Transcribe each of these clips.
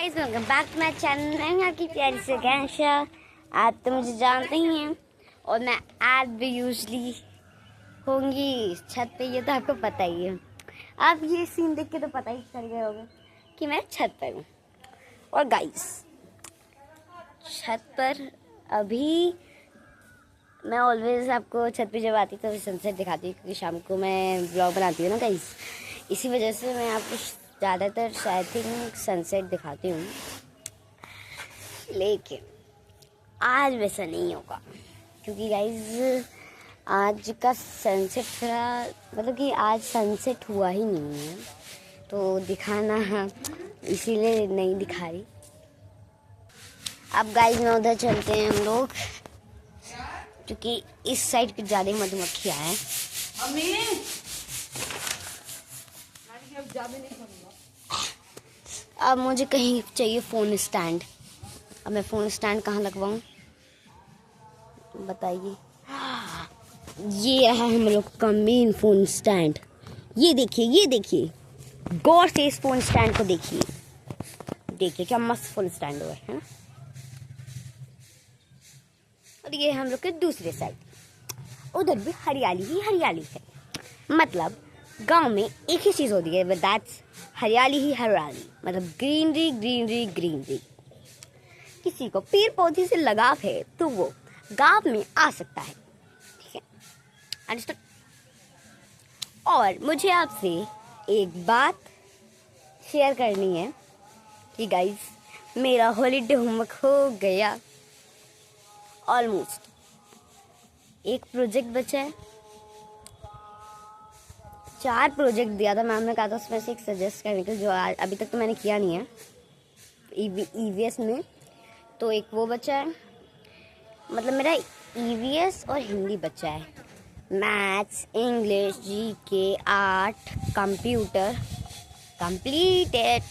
Guys welcome back to my channel. मैं हूं आपकी प्यारी सी कैंशा। आप तो मुझे जानते ही हैं और मैं आज भी यूजली होंगी छत पे, ये तो आपको पता ही है। आप ये सीन देख के तो पता ही चल गए होंगे कि मैं छत पर हूँ। और गाइस छत पर अभी मैं ऑलवेज आपको छत पे जब आती तो सनसेट दिखाती हूँ, क्योंकि शाम को मैं ब्लॉग बनाती हूँ ना गाइस, इसी वजह से मैं आपको ज़्यादातर शायद थिंक सनसेट दिखाती हूँ। लेकिन आज वैसा नहीं होगा, क्योंकि गाइस आज का सनसेट थोड़ा मतलब कि आज सनसेट हुआ ही नहीं है, तो दिखाना इसीलिए नहीं दिखा रही। अब गाइस में उधर चलते हैं हम लोग, क्योंकि इस साइड पे ज़्यादा मधुमक्खियाँ हैं। अब मुझे कहीं चाहिए फ़ोन स्टैंड। अब मैं फ़ोन स्टैंड कहाँ लगवाऊँ बताइए। ये रहा हम लोग का मेन फ़ोन स्टैंड। ये देखिए गौर से इस फ़ोन स्टैंड को देखिए क्या मस्त फ़ोन स्टैंड हुआ है ना। और ये हम लोग के दूसरे साइड, उधर भी हरियाली ही हरियाली है। मतलब गांव में एक ही चीज़ होती है, बट दैट्स हरियाली ही हरियाली, मतलब ग्रीनरी ग्रीनरी ग्रीनरी। किसी को पेड़ पौधे से लगाव है तो वो गांव में आ सकता है, ठीक है, अंडरस्टूड। और मुझे आपसे एक बात शेयर करनी है कि गाइस मेरा हॉलीडे होमवर्क हो गया ऑलमोस्ट। एक प्रोजेक्ट बचा है, 4 प्रोजेक्ट दिया था मैम ने, कहा था उसमें से एक सजेस्ट करने के, जो अभी तक तो मैंने किया नहीं है ईवीएस में। तो एक वो बचा है, मतलब मेरा ईवीएस और हिंदी बचा है। Maths, English, GK, art, computer completed.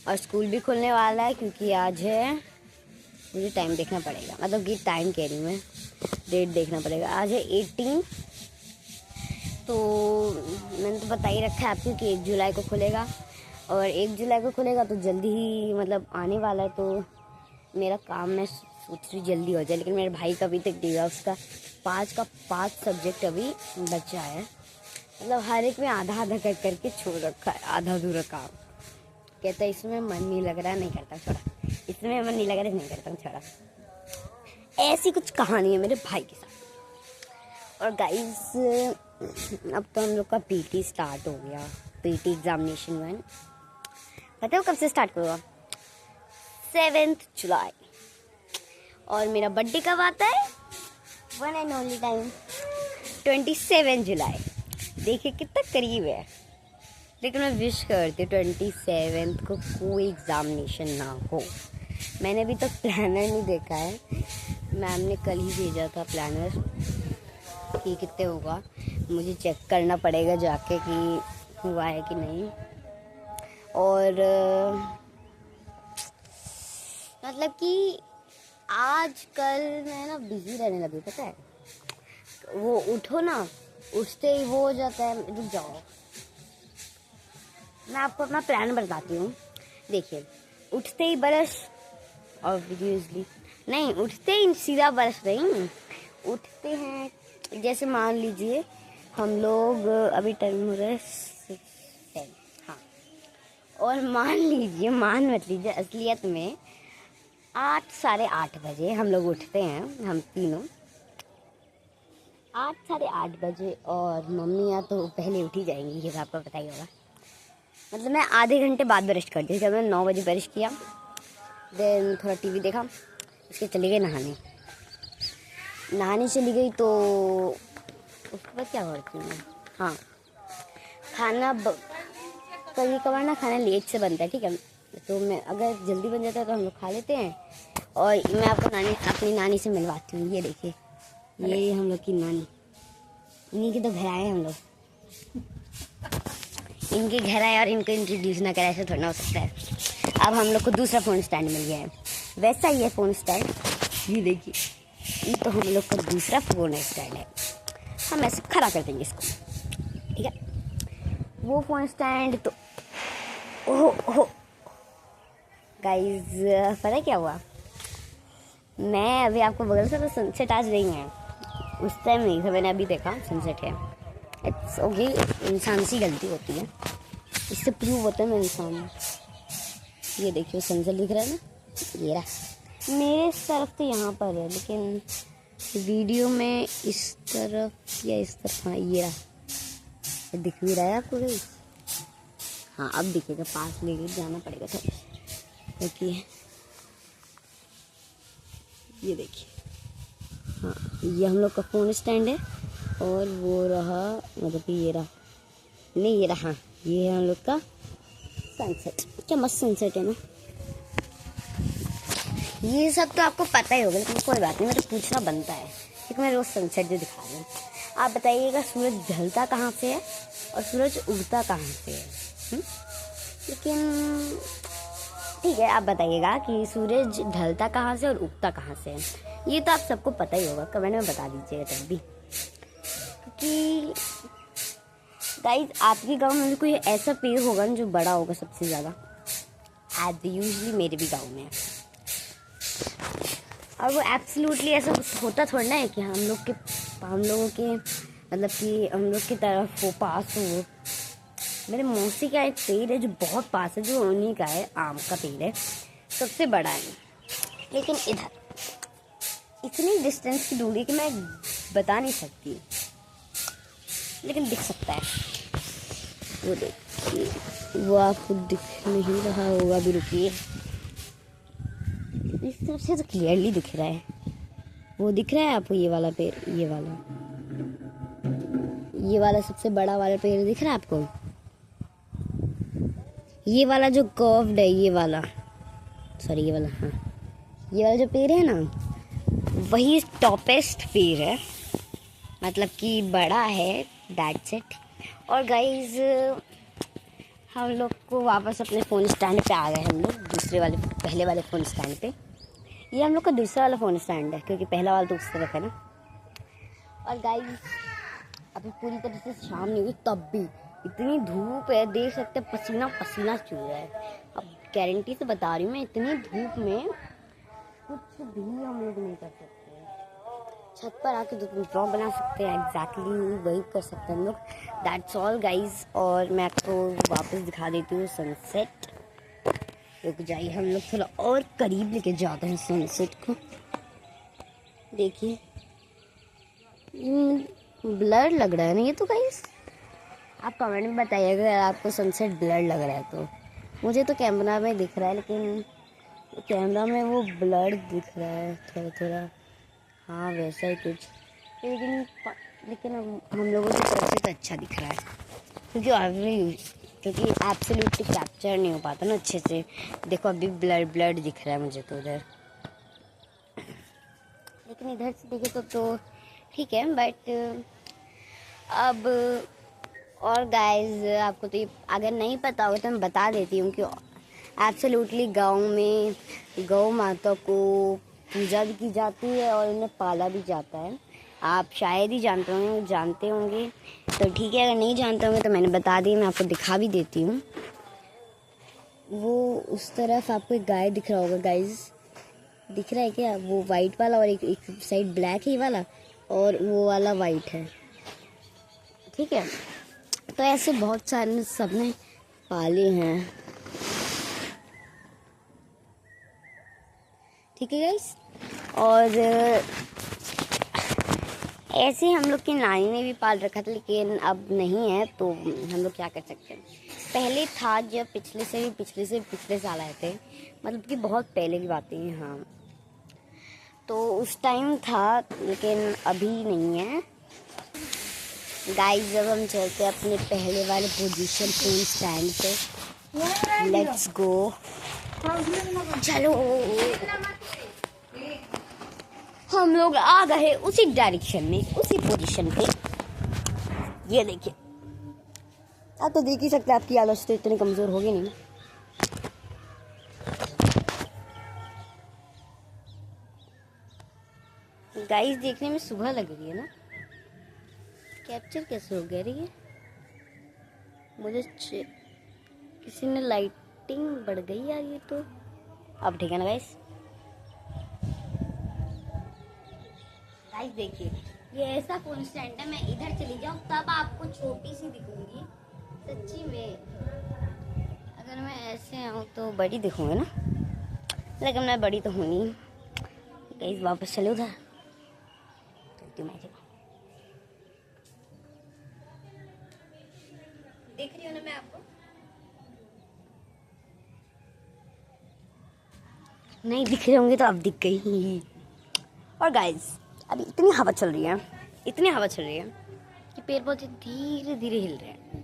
और स्कूल भी खुलने वाला है, क्योंकि आज है, मुझे टाइम देखना पड़ेगा, मतलब कि टाइम कह रही हूँ मैं, डेट देखना पड़ेगा। आज है 18, तो मैंने तो बता ही रखा है आपको कि 1 जुलाई को खुलेगा। और 1 जुलाई को खुलेगा तो जल्दी ही मतलब आने वाला है, तो मेरा काम मैं सोच रही जल्दी हो जाए। लेकिन मेरे भाई का अभी तक देगा, उसका 5 का 5 सब्जेक्ट अभी बचा है, मतलब हर एक में आधा आधा करके छोड़ रखा है, आधा अधूरा काम। कहता है इसमें मन नहीं लग रहा, नहीं करता छोड़ा, इसमें मन नहीं लग रहा, नहीं करता हूँ छोड़ा। ऐसी कुछ कहानी है मेरे भाई के साथ। और गाइस अब तो हम लोग का पीटी स्टार्ट हो गया, पीटी एग्जामिनेशन 1। पता है कब से स्टार्ट होगा? 7 जुलाई। और मेरा बर्थडे कब आता है? वन एंड ओनली टाइम 27 जुलाई। देखिए कितना करीब है। लेकिन मैं विश करती हूँ 27 को कोई एग्जामिनेशन ना हो। मैंने अभी तक प्लानर नहीं देखा है, मैम ने कल ही भेजा था प्लानर कि कितने होगा। मुझे चेक करना पड़ेगा जाके कि हुआ है कि नहीं। और मतलब कि आजकल मैं ना बिजी रहने लगी, पता है। वो उठो ना, उठते ही वो हो जाता है, रुक जाओ मैं आपको अपना प्लान बताती हूँ। देखिए, उठते ही ब्रश, ऑब्वियसली नहीं, उठते ही सीधा ब्रश नहीं, उठते हैं जैसे मान लीजिए हम लोग अभी टाइम हो रहा है 10, हाँ, और मान मत लीजिए असलियत में 8 साढ़े 8 बजे हम लोग उठते हैं, हम तीनों 8 साढ़े 8 बजे। और मम्मियाँ तो पहले उठ ही जाएंगी, ये आपको पता ही होगा। मतलब मैं आधे घंटे बाद ब्रश करती थी। जब मैं 9 बजे ब्रश किया, देन थोड़ा टीवी देखा, उसके चली गई नहाने चली गई। तो उसके बाद क्या करती हूँ मैं, हाँ, खाना कभी कभार ना खाना लेट से बनता है, ठीक है, तो मैं अगर जल्दी बन जाता है तो हम लोग खा लेते हैं। और मैं आपको अपनी नानी से मिलवाती हूँ। ये देखिए, ये हम लोग की नानी, इन्हीं के तो घर आए हम लोग, इनके घर आए और इनको इंट्रोड्यूस ना करा, ऐसा थोड़ा ना हो सकता है। अब हम लोग को दूसरा फ़ोन स्टैंड मिल गया है, वैसा ही है फ़ोन स्टैंड। ये देखिए, ये तो हम लोग का दूसरा फ़ोन स्टैंड है। हम ऐसे खड़ा कर देंगे इसको, ठीक है। वो फ़ोन स्टैंड तो ओह गाइज पता है क्या हुआ, मैं अभी आपको बगल से तो सनसेट आज नहीं है, उस टाइम नहीं था, मैंने अभी देखा सनसेट है। इट्स ओके, इंसान सी गलती होती है, इससे प्रूव होता है मैं इंसान हूँ। ये देखिए सनसेट दिख रहा है ना, ये रहा। मेरे इस तरफ तो यहाँ पर है, लेकिन वीडियो में इस तरफ या इस तरफ, हाँ ये रहा। दिख भी रहा है आपको भाई? हाँ अब दिखेगा, पास लेके जाना पड़ेगा था। देखिए ये देखिए, हाँ ये हम लोग का फ़ोन स्टैंड है, और वो रहा, मतलब कि ये रहा, नहीं ये रहा, ये है हम लोग का सनसेट। क्या मस्त सनसेट है ना। ये सब तो आपको पता ही होगा, लेकिन कोई बात नहीं, मेरे पूछना बनता है क्योंकि मैं रोज़ सनसेट जो दिखा रही हूँ। आप बताइएगा सूरज ढलता कहाँ से है और सूरज उगता कहाँ से है? लेकिन ठीक है, आप बताइएगा कि सूरज ढलता कहाँ से और उगता कहाँ से है। ये तो आप सबको पता ही होगा, कमेंट में बता दीजिएगा तब भी। क्योंकि गाइस आपके गांव में कोई ऐसा पेड़ होगा ना जो बड़ा होगा सबसे ज़्यादा, एज यूजली मेरे भी गांव में है। और वो एब्सोल्युटली ऐसा होता थोड़ा ना है कि हम लोगों के मतलब कि हम लोग की तरफ वो पास हो। मेरे मौसी का एक पेड़ है जो बहुत पास है, जो उन्हीं का है, आम का पेड़ है, सबसे बड़ा है। लेकिन इधर इतनी डिस्टेंस की दूरी कि मैं बता नहीं सकती, लेकिन दिख सकता है। वो देखिए, वो आपको दिख नहीं रहा होगा, भी रुकिए, इस तरफ से तो क्लियरली दिख रहा है। वो दिख रहा है आपको, ये वाला पेड़, ये वाला सबसे बड़ा वाला पेड़ दिख रहा है आपको? ये वाला जो कर्व्ड है, ये वाला, सॉरी ये वाला, हाँ ये वाला जो पेड़ है ना, वही टॉपेस्ट पेड़ है, मतलब कि बड़ा है, दैट्स इट। और गाइज हम लोग को वापस अपने फ़ोन स्टैंड पे आ गए हम लोग, पहले वाले फ़ोन स्टैंड पे। ये हम लोग का दूसरा वाला फ़ोन स्टैंड है, क्योंकि पहला वाला तो उस तरफ है ना। और गाइज अभी पूरी तरह से शाम नहीं हुई, तब भी इतनी धूप है, देख सकते हैं पसीना पसीना चूह रहा है। अब गारंटी से बता रही हूँ मैं, इतनी धूप में कुछ भी हम लोग नहीं कर सकते। छत पर आके ब्लॉग बना सकते हैं, एग्जैक्टली वही कर सकते हैं हम लोग। That's all guys. और मैं आपको वापस दिखा देती हूँ सनसेट। रुक जाइए, हम लोग थोड़ा और करीब लेके जाते हैं सनसेट को। देखिए ब्लर लग रहा है ना ये तो गाइज, आप कमेंट में बताइएगा अगर आपको सनसेट ब्लर लग रहा है तो। मुझे तो कैमरा में दिख रहा है, लेकिन कैमरा में वो ब्लर दिख रहा है थोड़ा थोड़ा, हाँ वैसा ही कुछ। लेकिन हम लोगों की तरफ से तो अच्छा दिख रहा है, क्योंकि एब्सोल्युटली कैप्चर नहीं हो पाता ना अच्छे से। देखो अभी ब्लर दिख रहा है मुझे तो उधर, लेकिन इधर से देखे तो ठीक है। बट अब और गाइज आपको तो ये अगर नहीं पता होगा तो मैं बता देती हूँ कि एब्सोल्युटली गाँव में गौ माता को पूजा भी की जाती है और उन्हें पाला भी जाता है। आप शायद ही जानते होंगे, तो ठीक है, अगर नहीं जानते होंगे तो मैंने बता दी, मैं आपको दिखा भी देती हूँ। वो उस तरफ आपको एक गाय दिख रहा होगा गाइज, दिख रहा है क्या? वो वाइट वाला, और एक साइड ब्लैक है वाला, और वो वाला वाइट है, ठीक है। तो ऐसे बहुत सारे सबने पाले हैं, ठीक है गाइस। और ऐसे हम लोग की नानी ने भी पाल रखा था, लेकिन अब नहीं है, तो हम लोग क्या कर सकते हैं। पहले था जब पिछले साल आए थे, मतलब कि बहुत पहले की बातें हैं, हाँ, तो उस टाइम था, लेकिन अभी नहीं है गाइस। जब हम चलते हैं अपने पहले वाले पोजीशन फोन स्टैंड पे, लेट्स गो, चलो। हम लोग आ गए उसी डायरेक्शन में, उसी पोजीशन पे। ये देखिए, आप तो देख ही सकते हैं, आपकी आवाज़ तो इतनी कमज़ोर होगी नहीं ना। गाइस देखने में सुबह लग रही है ना, कैप्चर कैसे हो गया ये मुझे किसी ने लाइटिंग बढ़ गई यार, ये तो अब ठीक है ना गाइस? गाइस देखिए, ये ऐसा फोन स्टैंड है, मैं इधर चली जाऊँ तब आपको छोटी सी दिखूंगी सच्ची में। अगर मैं ऐसे आऊँ तो बड़ी दिखूंगी ना, लेकिन मैं बड़ी तो हूँ नहीं। गाइस वापस चले उधर तो मैं देख रही हूँ ना मैं आपको। नहीं दिख रहे होंगे तो अब दिख गई। और गाइस अभी इतनी हवा चल रही है, इतनी हवा चल रही है कि पेड़ पौधे धीरे धीरे हिल रहे हैं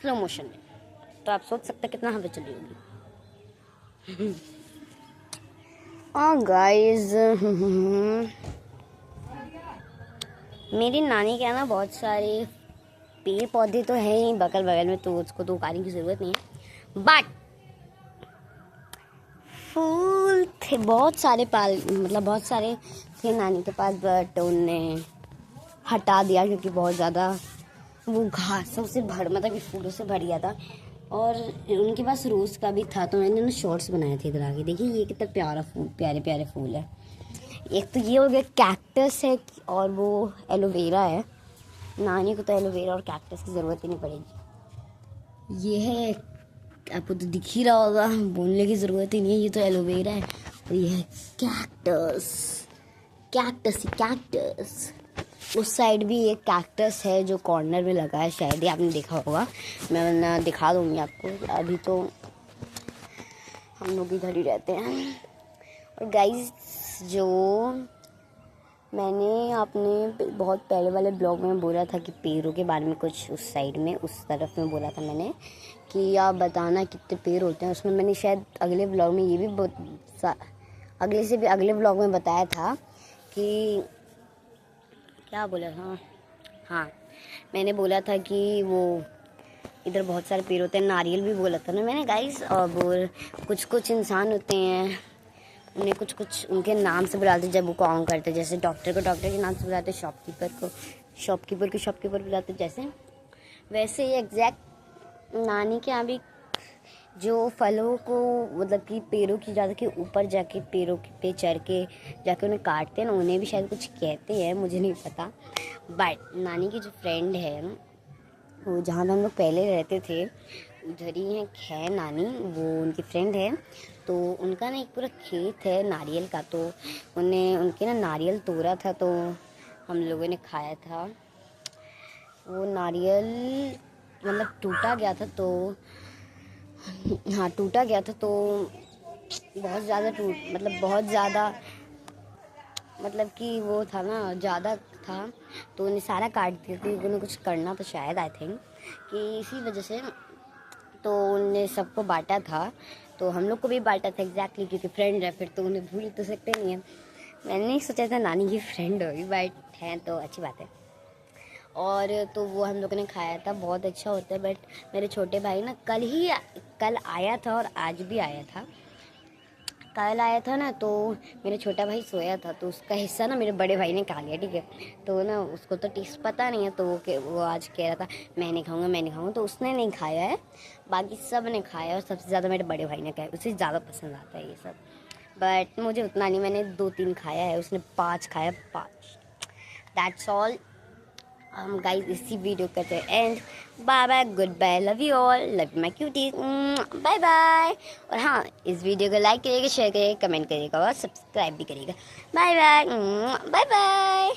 स्लो मोशन में। तो आप सोच सकते हैं कितना हवा चल रही होगी। और गाइस मेरी नानी के यहाँ ना बहुत सारे पेड़ पौधे तो है ही बगल बगल में, तो उसको तो उगाने की ज़रूरत नहीं है, बट फूल थे बहुत सारे मतलब बहुत सारे थे नानी के पास, बट उनने हटा दिया क्योंकि बहुत ज़्यादा वो घासों से मतलब कि फूलों से भर गया था। और उनके पास रोज़ का भी था, तो मैंने ना शॉर्ट्स बनाए थे इधर आगे। देखिए ये कितना प्यारा फूल, प्यारे प्यारे फूल है। एक तो ये हो गया कैक्टस है, और वो एलोवेरा है। नानी को तो एलोवेरा और कैक्टस की ज़रूरत ही नहीं पड़ेगी। ये है, आपको तो दिख ही रहा होगा, बोलने की ज़रूरत ही नहीं है, ये तो एलोवेरा है। और ये है कैक्टस, कैक्टस ही कैक्टस। उस साइड भी एक कैक्टस है जो कॉर्नर में लगा है, शायद ही आपने देखा होगा, मैं दिखा दूँगी आपको। अभी तो हम लोग इधर ही रहते हैं। और गाइस जो मैंने अपने बहुत पहले वाले ब्लॉग में बोला था कि पेड़ों के बारे में कुछ उस साइड में, उस तरफ में बोला था मैंने कि आप बताना कितने पेड़ होते हैं। उसमें मैंने शायद अगले ब्लॉग में ये भी अगले ब्लॉग में बताया था कि क्या बोला था, हाँ मैंने बोला था कि वो इधर बहुत सारे पेड़ होते हैं, नारियल भी बोला था ना मैंने गाइस। और कुछ इंसान होते हैं, उन्हें कुछ उनके नाम से बुलाते जब वो काम करते, जैसे डॉक्टर को डॉक्टर के नाम से बुलाते, शॉपकीपर को शॉपकीपर बुलाते, जैसे वैसे ही एग्जैक्ट नानी के यहाँ भी जो फलों को मतलब कि पेड़ों की ज़्यादा के ऊपर जाके पेड़ों पे चढ़ के जाके उन्हें काटते हैं ना, उन्हें भी शायद कुछ कहते हैं, मुझे नहीं पता। बट नानी की जो फ्रेंड है वो जहाँ हम लोग पहले रहते थे उधर ही है नानी, वो उनकी फ्रेंड है। तो उनका ना एक पूरा खेत है नारियल का, तो उनके ना नारियल तोड़ा था, तो हम लोगों ने खाया था। वो नारियल मतलब टूटा गया था, तो हाँ टूटा गया था, तो बहुत ज़्यादा बहुत ज़्यादा मतलब कि वो था ना, ज़्यादा था, तो उन्हें सारा काट दिया क्योंकि उन्हें कुछ करना तो शायद आई थिंक कि इसी वजह से, तो उन्हें सबको बांटा था, तो हम लोग को भी बांटा था एग्जैक्टली, क्योंकि फ्रेंड है फिर तो उन्हें भूल तो सकते नहीं है। मैंने नहीं सोचा था नानी की फ्रेंड होगी, बट है तो अच्छी बात है। और तो वो हम लोगों ने खाया था, बहुत अच्छा होता है। बट मेरे छोटे भाई ना कल आया था और आज भी आया था। कल आया था ना, तो मेरा छोटा भाई सोया था, तो उसका हिस्सा ना मेरे बड़े भाई ने खा लिया, ठीक है। तो ना उसको तो टेस्ट पता नहीं है, तो वो आज कह रहा था मैं नहीं खाऊंगा, तो उसने नहीं खाया है, बाकी सब ने खाया, और सबसे ज़्यादा मेरे बड़े भाई ने खाया, उसे ज़्यादा पसंद आता है ये सब। बट मुझे उतना नहीं, मैंने 2-3 खाया है, उसने 5 खाया, 5। That's all. हम गाइस इसी वीडियो करते हैं end. Bye bye, goodbye, love you all, love my cuties, bye bye. और हाँ, इस वीडियो को लाइक करिएगा, शेयर करिएगा, कमेंट करिएगा और सब्सक्राइब भी करिएगा। Bye bye, bye bye.